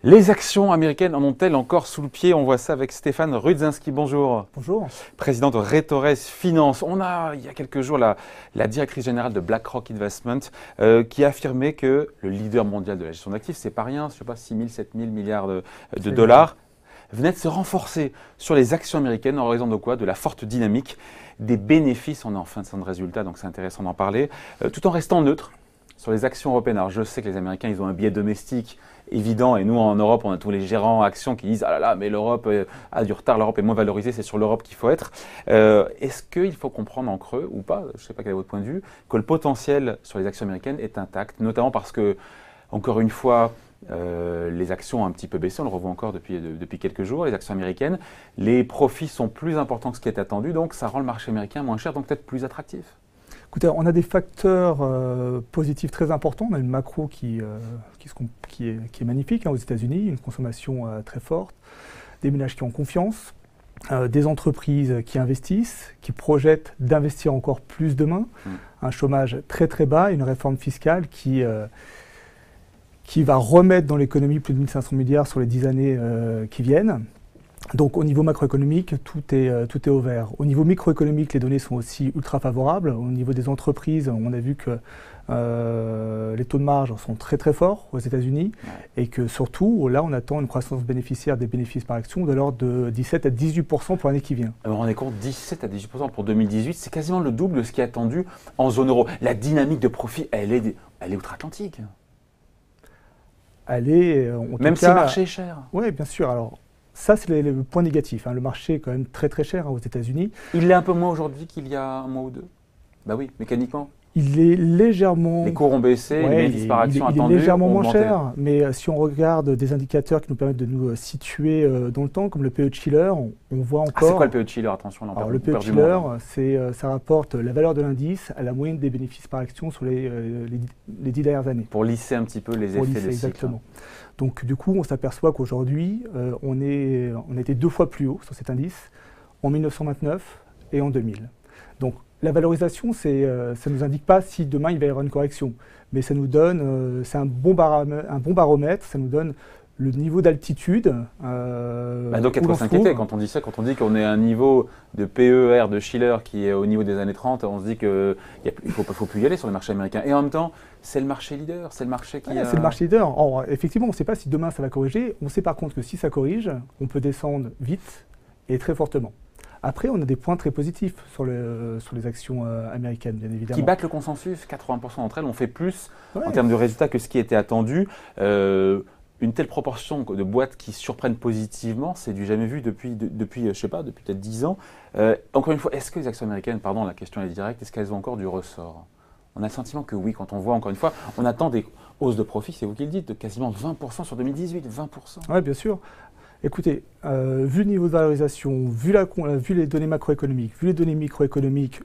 Les actions américaines en ont-elles encore sous le pied? On voit ça avec Stéphane Rudzinski. Bonjour. Bonjour. Président de Retores Finance. On a, il y a quelques jours, la directrice générale de BlackRock Investment qui a affirmé que le leader mondial de la gestion d'actifs, c'est pas rien, je ne sais pas, 6 000, 7 000 milliards de dollars, venait de se renforcer sur les actions américaines en raison de quoi? De la forte dynamique des bénéfices. On est en fin de résultat, donc c'est intéressant d'en parler, tout en restant neutre sur les actions européennes. Alors je sais que les Américains, ils ont un biais domestique évident, et nous en Europe, on a tous les gérants actions qui disent « Ah là là, mais l'Europe a du retard, l'Europe est moins valorisée, c'est sur l'Europe qu'il faut être ». Est-ce qu'il faut comprendre en creux, ou pas, je ne sais pas quel est votre point de vue, que le potentiel sur les actions américaines est intact, notamment parce que, encore une fois, les actions ont un petit peu baissé, on le revoit encore depuis quelques jours, les actions américaines, les profits sont plus importants que ce qui est attendu, donc ça rend le marché américain moins cher, donc peut-être plus attractif. Écoutez, on a des facteurs positifs très importants. On a une macro qui est magnifique aux États-Unis, une consommation très forte, des ménages qui ont confiance, des entreprises qui investissent, qui projettent d'investir encore plus demain, un chômage très très bas, une réforme fiscale qui va remettre dans l'économie plus de 1 500 milliards sur les 10 années qui viennent. Donc au niveau macroéconomique, tout est au vert. Au niveau microéconomique, les données sont aussi ultra favorables. Au niveau des entreprises, on a vu que les taux de marge sont très très forts aux États-Unis et que surtout, là, on attend une croissance bénéficiaire des bénéfices par action de l'ordre de 17 à 18% pour l'année qui vient. Alors on est compte 17 à 18% pour 2018, c'est quasiment le double de ce qui est attendu en zone euro. La dynamique de profit, elle est outre-Atlantique. Elle est, même si le marché est cher. Oui, bien sûr. Alors, ça, c'est le point négatif. Le marché est quand même très très cher aux États-Unis. Il l'est un peu moins aujourd'hui qu'il y a un mois ou deux. Bah oui, mécaniquement. Il est légèrement... Les cours ont baissé, les bénéfices par action attendus il est légèrement moins augmenté. cher, mais si on regarde des indicateurs qui nous permettent de nous situer dans le temps, comme le PE de Shiller, on voit encore... Ah, c'est quoi le PE de Shiller? Attention, alors, le PE de Shiller, ça rapporte la valeur de l'indice à la moyenne des bénéfices par action sur les 10 dernières années. Pour lisser un petit peu les effets des cycles. Exactement. Donc du coup, on s'aperçoit qu'aujourd'hui, on était 2 fois plus haut sur cet indice, en 1929 et en 2000. Donc la valorisation, ça ne nous indique pas si demain il va y avoir une correction, mais ça nous donne, c'est un bon baromètre, ça nous donne le niveau d'altitude. Donc il faut s'inquiéter quand on dit ça, quand on dit qu'on est à un niveau de PER de Shiller qui est au niveau des années 30, on se dit qu'il ne faut plus y aller sur le marché américain. Et en même temps, c'est le marché leader, c'est le marché qui... C'est le marché leader. Alors, effectivement, on ne sait pas si demain ça va corriger, on sait par contre que si ça corrige, on peut descendre vite et très fortement. Après, on a des points très positifs sur les actions américaines, bien évidemment. Qui battent le consensus, 80% d'entre elles ont fait plus en termes de résultats que ce qui était attendu. Une telle proportion de boîtes qui surprennent positivement, c'est du jamais vu depuis je sais pas, depuis peut-être 10 ans. Encore une fois, est-ce que les actions américaines, pardon, la question est directe, est-ce qu'elles ont encore du ressort? On a le sentiment que oui, quand on voit, encore une fois, on attend des hausses de profit, c'est vous qui le dites, de quasiment 20% sur 2018, 20%. Oui, bien sûr. Écoutez, vu le niveau de valorisation, vu les données macroéconomiques, vu les données microéconomiques,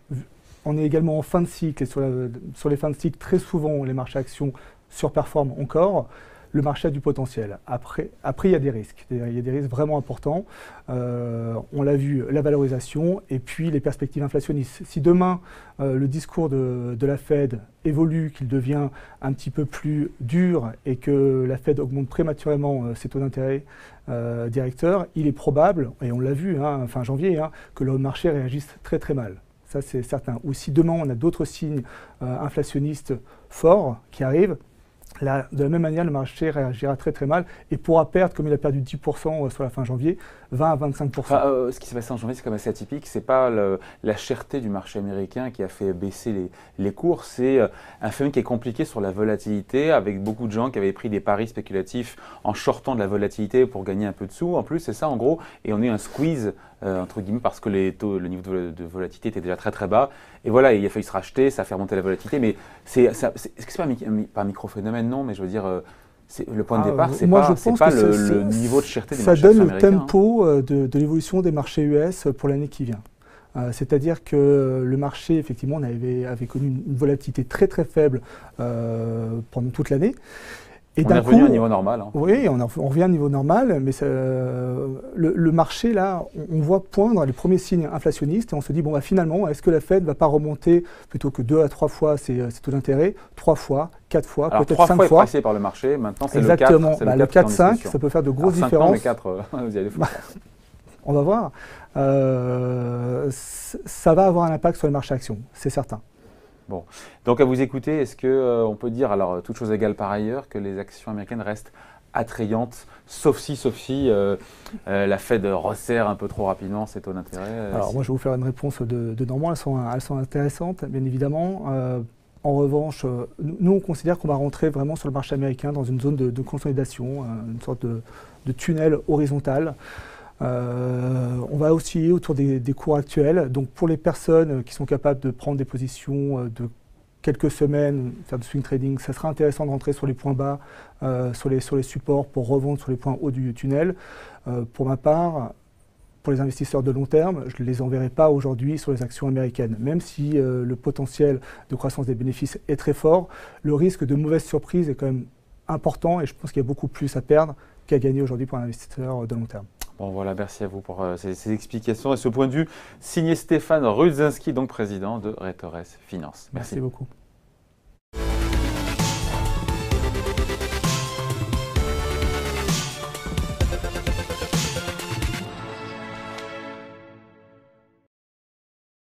on est également en fin de cycle, et sur les fins de cycle, très souvent, les marchés actions surperforment encore. Le marché a du potentiel. Après, il y a des risques. Il y a des risques vraiment importants. On l'a vu, la valorisation et puis les perspectives inflationnistes. Si demain, le discours de la Fed évolue, qu'il devient un petit peu plus dur et que la Fed augmente prématurément ses taux d'intérêt directeurs, il est probable, et on l'a vu fin janvier, que le marché réagisse très très mal. Ça, c'est certain. Ou si demain, on a d'autres signes inflationnistes forts qui arrivent, là, de la même manière, le marché réagira très très mal et pourra perdre, comme il a perdu 10% sur la fin janvier, 20 à 25%. Ce qui s'est passé en janvier, c'est quand même assez atypique. Ce n'est pas la cherté du marché américain qui a fait baisser les cours. C'est un phénomène qui est compliqué sur la volatilité, avec beaucoup de gens qui avaient pris des paris spéculatifs en shortant de la volatilité pour gagner un peu de sous. En plus, c'est ça en gros. Et on a eu un squeeze, entre guillemets, parce que le niveau de volatilité était déjà très très bas. Et voilà, il a fallu se racheter, ça a fait remonter la volatilité. Mais est-ce que c'est pas un micro-phénomène? Non, mais je veux dire... le point de départ, c'est pas le niveau de cherté des marchés américains. Ça donne le tempo de l'évolution des marchés US pour l'année qui vient. C'est-à-dire que le marché, effectivement, avait connu une volatilité très très faible pendant toute l'année. Et on est revenu à un niveau normal. Hein. Oui, on revient à un niveau normal, mais le marché, là, on voit poindre les premiers signes inflationnistes et on se dit, bon, bah, finalement, est-ce que la Fed ne va pas remonter plutôt que 2 à 3 fois ses taux d'intérêt, 3 fois, 4 fois, peut-être 5 fois. 3 fois est pricé par le marché, maintenant c'est le 4. Exactement, le 4-5, ça peut faire de grosses différences. 5 ans, mais 4, vous y allez fort. On va voir. Ça va avoir un impact sur les marchés actions, c'est certain. Bon, donc à vous écouter, est-ce qu'on peut dire, alors toute chose égale par ailleurs, que les actions américaines restent attrayantes, sauf si la Fed resserre un peu trop rapidement ses taux d'intérêt? Alors moi je vais vous faire une réponse de Normand, elles sont intéressantes, bien évidemment. En revanche, nous on considère qu'on va rentrer vraiment sur le marché américain dans une zone de consolidation, une sorte de tunnel horizontal. On va osciller autour des cours actuels. Donc pour les personnes qui sont capables de prendre des positions de quelques semaines, faire du swing trading, ça sera intéressant de rentrer sur les points bas, sur les supports pour revendre sur les points hauts du tunnel. Pour ma part, pour les investisseurs de long terme, je ne les enverrai pas aujourd'hui sur les actions américaines. Même si le potentiel de croissance des bénéfices est très fort, le risque de mauvaise surprise est quand même important et je pense qu'il y a beaucoup plus à perdre qu'à gagner aujourd'hui pour un investisseur de long terme. Bon voilà, merci à vous pour ces explications et ce point de vue signé Stéphane Rudzinski, donc président de Retorès Finance. Merci beaucoup.